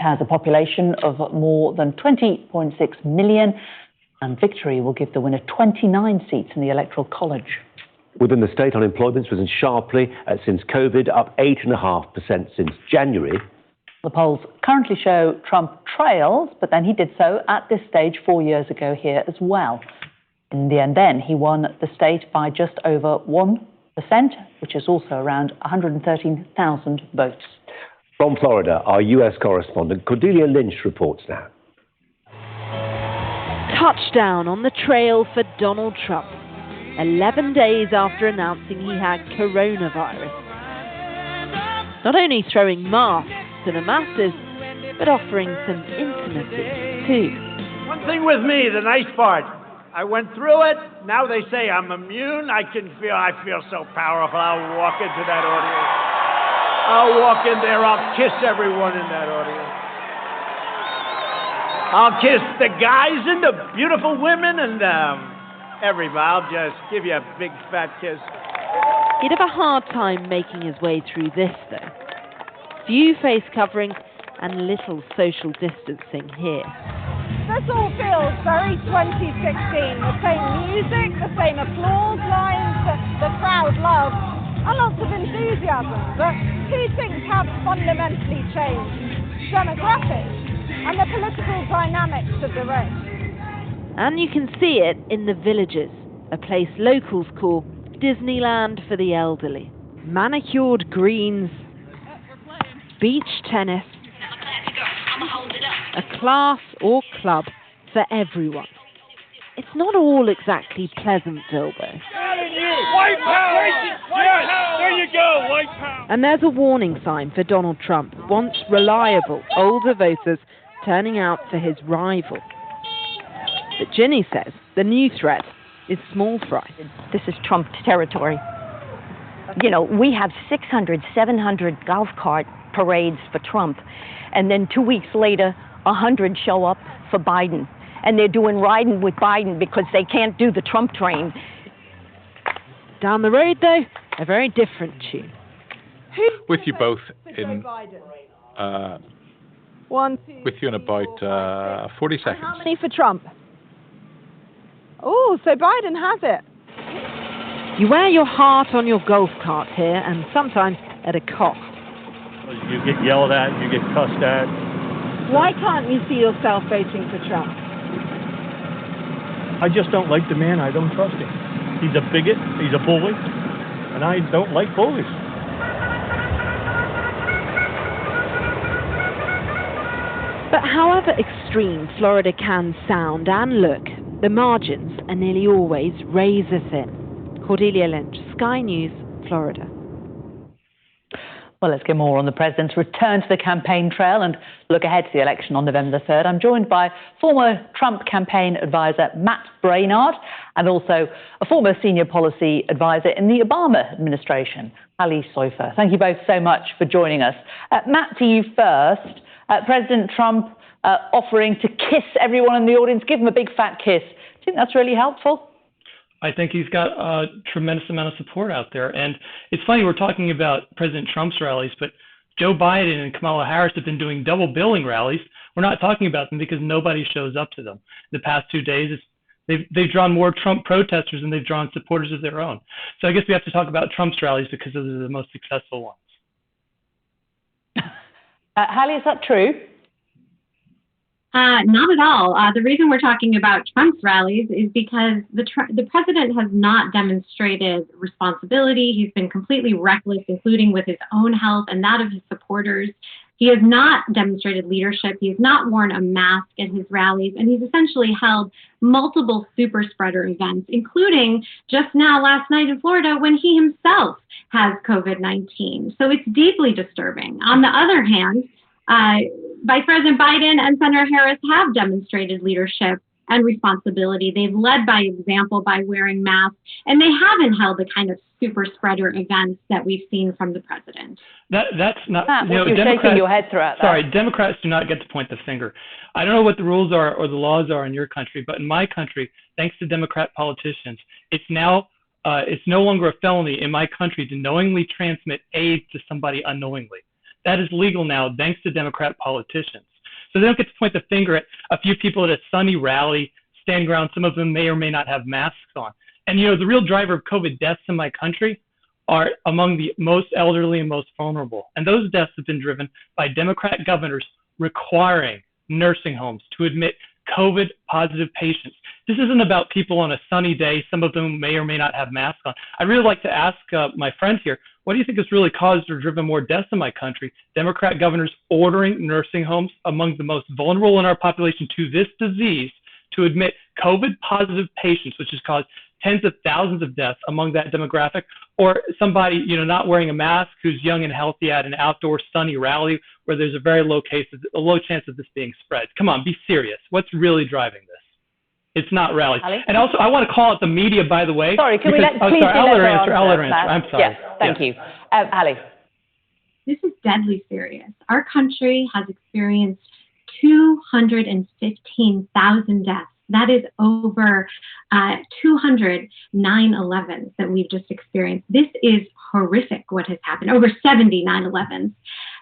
has a population of more than 20.6 million, and victory will give the winner 29 seats in the Electoral College. Within the state, unemployment's risen sharply since COVID, up 8.5% since January. The polls currently show Trump trails, but then he did so at this stage 4 years ago here as well. In the end then, he won the state by just over 1%, which is also around 113,000 votes. From Florida, our US correspondent Cordelia Lynch reports now. Touchdown on the trail for Donald Trump, 11 days after announcing he had coronavirus. Not only throwing masks to the masses, but offering some intimacy too. One thing with me, the nice part, I went through it. Now they say I'm immune. I feel so powerful. I'll walk into that audience. I'll walk in there. I'll kiss everyone in that audience. I'll kiss the guys and the beautiful women and everybody. I'll just give you a big fat kiss. He'd have a hard time making his way through this, though. Few face coverings and little social distancing here. This all feels very 2016. The same music, the same applause lines that the crowd loves, and lots of enthusiasm. But two things have fundamentally changed: demographics and the political dynamics of the race. And you can see it in the Villages, a place locals call Disneyland for the elderly. Manicured greens, beach tennis, a class or club for everyone. It's not all exactly Pleasantville, though. White power! Yes, there you go, white power! And there's a warning sign for Donald Trump, once reliable older voters turning out for his rival. But Ginny says the new threat is small fry. This is Trump territory. You know, we have 600, 700 golf cart parades for Trump, and then 2 weeks later, 100 show up for Biden. And they're doing riding with Biden because they can't do the Trump train. Down the road, though, a very different tune. With you both in, with you in about 40 seconds. How many for Trump? Oh, so Biden has it. You wear your heart on your golf cart here, and sometimes at a cost. You get yelled at, you get cussed at. Why can't you see yourself voting for Trump? I just don't like the man. I don't trust him. He's a bigot. He's a bully. And I don't like bullies. But however extreme Florida can sound and look, the margins are nearly always razor thin. Cordelia Lynch, Sky News, Florida. Well, let's get more on the president's return to the campaign trail and look ahead to the election on November the 3rd. I'm joined by former Trump campaign advisor Matt Braynard and also a former senior policy advisor in the Obama administration, Ali Soifer. Thank you both so much for joining us. Matt, to you first. President Trump offering to kiss everyone in the audience, give him a big fat kiss. Do you think that's really helpful? I think he's got a tremendous amount of support out there. And it's funny, we're talking about President Trump's rallies, but Joe Biden and Kamala Harris have been doing double billing rallies. We're not talking about them because nobody shows up to them. The past 2 days, they've drawn more Trump protesters than they've drawn supporters of their own. So I guess we have to talk about Trump's rallies because those are the most successful ones. Hallie, is that true? Not at all. The reason we're talking about Trump's rallies is because the president has not demonstrated responsibility. He's been completely reckless, including with his own health and that of his supporters. He has not demonstrated leadership. He has not worn a mask at his rallies, and he's essentially held multiple super spreader events, including just now last night in Florida when he himself has COVID-19. So it's deeply disturbing. On the other hand, Vice President Biden and Senator Harris have demonstrated leadership and responsibility. They've led by example by wearing masks, and they haven't held the kind of super spreader events that we've seen from the president. That's not. Matt, you're shaking your head throughout that. Sorry, Democrats do not get to point the finger. I don't know what the rules are or the laws are in your country, but in my country, thanks to Democrat politicians, it's no longer a felony in my country to knowingly transmit AIDS to somebody unknowingly. That is legal now, thanks to Democrat politicians. So they don't get to point the finger at a few people at a sunny rally, stand ground. Some of them may or may not have masks on. And, the real driver of COVID deaths in my country are among the most elderly and most vulnerable. And those deaths have been driven by Democrat governors requiring nursing homes to admit COVID-positive patients. This isn't about people on a sunny day, some of them may or may not have masks on. I'd really like to ask my friend here, what do you think has really caused or driven more deaths in my country? Democrat governors ordering nursing homes among the most vulnerable in our population to this disease to admit COVID-positive patients, which has caused tens of thousands of deaths among that demographic, or somebody, not wearing a mask who's young and healthy at an outdoor sunny rally where there's a low chance of this being spread. Come on, be serious. What's really driving this? It's not rallies. Ali? And also, I want to call out the media, by the way. Sorry, can we let I'll let her answer. I'm sorry. Yes, thank you. Ali. This is deadly serious. Our country has experienced 215,000 deaths. That is over 200 9/11s that we've just experienced. This is horrific what has happened. Over 70 9/11s.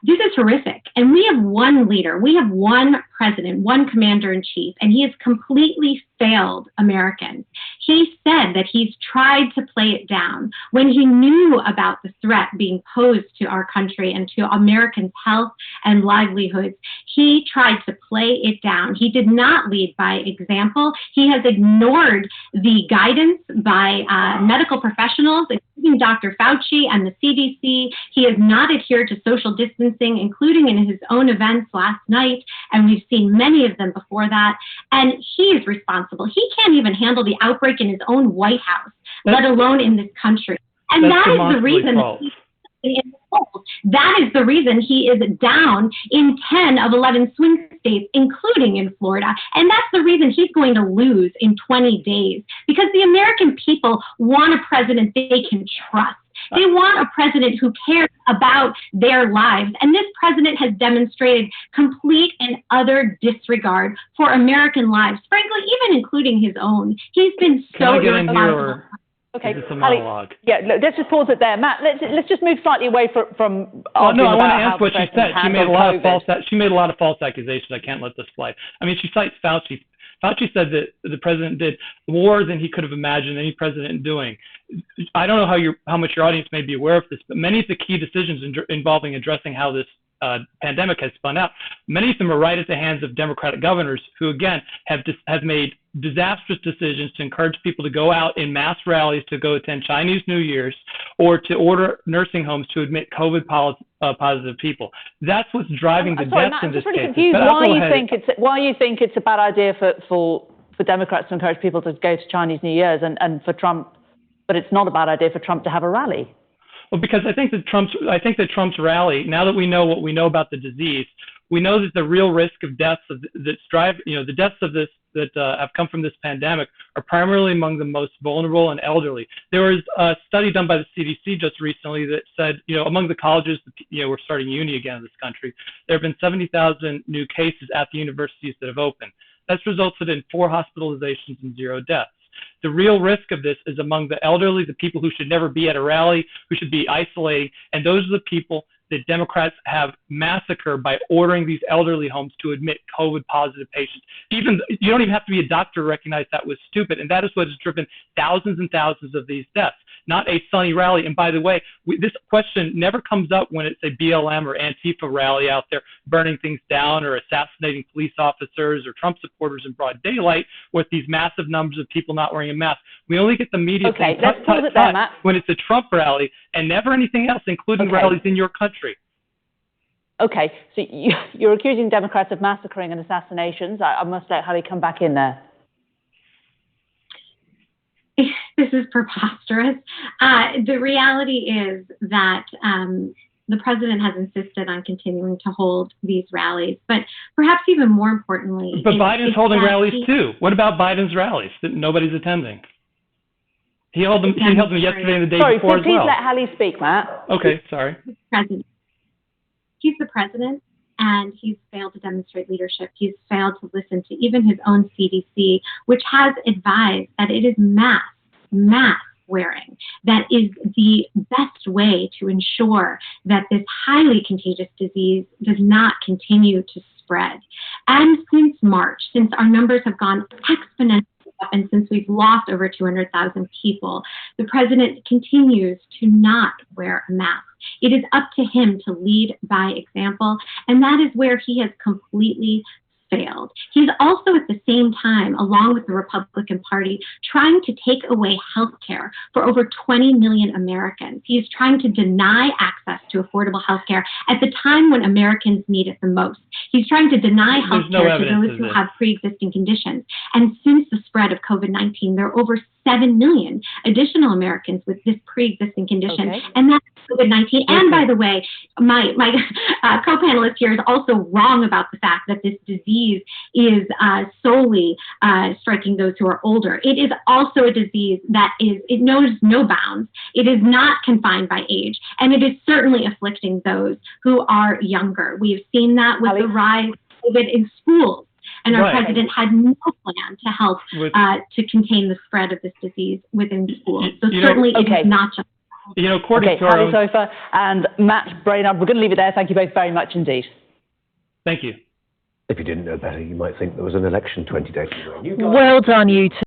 This is horrific. And we have one leader. We have one president, one commander-in-chief, and he has completely failed Americans. He said that he's tried to play it down when he knew about the threat being posed to our country and to Americans' health and livelihoods. He tried to play it down. He did not lead by example. He has ignored the guidance by medical professionals, including Dr. Fauci and the CDC. He has not adhered to social distancing, including in his own events last night, and we've seen many of them before that. And he is responsible. He can't even handle the outbreak in his own White House, let alone in this country. And that is the reason that is the reason he is down in 10 of 11 swing states, including in Florida. And that's the reason he's going to lose in 20 days, because the American people want a president they can trust. They want a president who cares about their lives. And this president has demonstrated complete and utter disregard for American lives, frankly, even including his own. He's been so irresponsible. Okay, it's a monologue. Let's just pause it there, Matt. Let's just move slightly away from. Oh no, I want to ask what she said. She made a lot of false accusations. I can't let this slide. I mean, she cites Fauci. Fauci said that the president did more than he could have imagined any president doing. I don't know how much your audience may be aware of this, but many of the key decisions involving addressing how this pandemic has spun out, many of them are right at the hands of Democratic governors who, again, have made disastrous decisions to encourage people to go out in mass rallies to go attend Chinese New Year's or to order nursing homes to admit COVID positive people. That's what's driving the deaths in this case. I'm just really confused why you think it's a bad idea for Democrats to encourage people to go to Chinese New Year's and for Trump, but it's not a bad idea for Trump to have a rally. Well, because I think that Trump's rally, now that we know what we know about the disease, we know that the real risk of deaths the deaths of this that have come from this pandemic are primarily among the most vulnerable and elderly. There was a study done by the CDC just recently that said, among the colleges, we're starting uni again in this country, there have been 70,000 new cases at the universities that have opened. That's resulted in 4 hospitalizations and 0 deaths. The real risk of this is among the elderly, the people who should never be at a rally, who should be isolating, and those are the people that Democrats have massacred by ordering these elderly homes to admit COVID-positive patients. You don't even have to be a doctor to recognize that was stupid, and that is what has driven thousands and thousands of these deaths, not a sunny rally. And by the way, this question never comes up when it's a BLM or Antifa rally out there burning things down or assassinating police officers or Trump supporters in broad daylight with these massive numbers of people not wearing a mask. We only get the media saying, let's pause it there, Matt. when it's a Trump rally and never anything else, including rallies in your country. Okay, so you're accusing Democrats of massacring and assassinations. I must let Hallie come back in there. This is preposterous. The reality is that the president has insisted on continuing to hold these rallies, but perhaps even more importantly... But Biden's holding rallies too. What about Biden's rallies that nobody's attending? He held them yesterday and the day before as well. Sorry, please let Hallie speak, Matt. Okay, sorry. He's the president, and he's failed to demonstrate leadership. He's failed to listen to even his own CDC, which has advised that it is mask wearing that is the best way to ensure that this highly contagious disease does not continue to spread. And since March, since our numbers have gone exponentially up and since we've lost over 200,000 people, the president continues to not wear a mask. It is up to him to lead by example, and that is where he has completely failed. He's also at the same time, along with the Republican Party, trying to take away health care for over 20 million Americans. He is trying to deny access to affordable health care at the time when Americans need it the most. He's trying to deny health care to those who have pre-existing conditions. And since the spread of COVID-19, there are over 7 million additional Americans with this pre-existing condition, and that's COVID-19. And by the way, my co-panelist here is also wrong about the fact that this disease is solely striking those who are older. It is also a disease that it knows no bounds. It is not confined by age, and it is certainly afflicting those who are younger. We have seen that with the rise of COVID in schools. And our president had no plan to help to contain the spread of this disease within schools. So certainly it is not just. Hallie Sofa and Matt Braynard, we're going to leave it there. Thank you both very much indeed. Thank you. If you didn't know better, you might think there was an election 20 days ago. Well done, you two.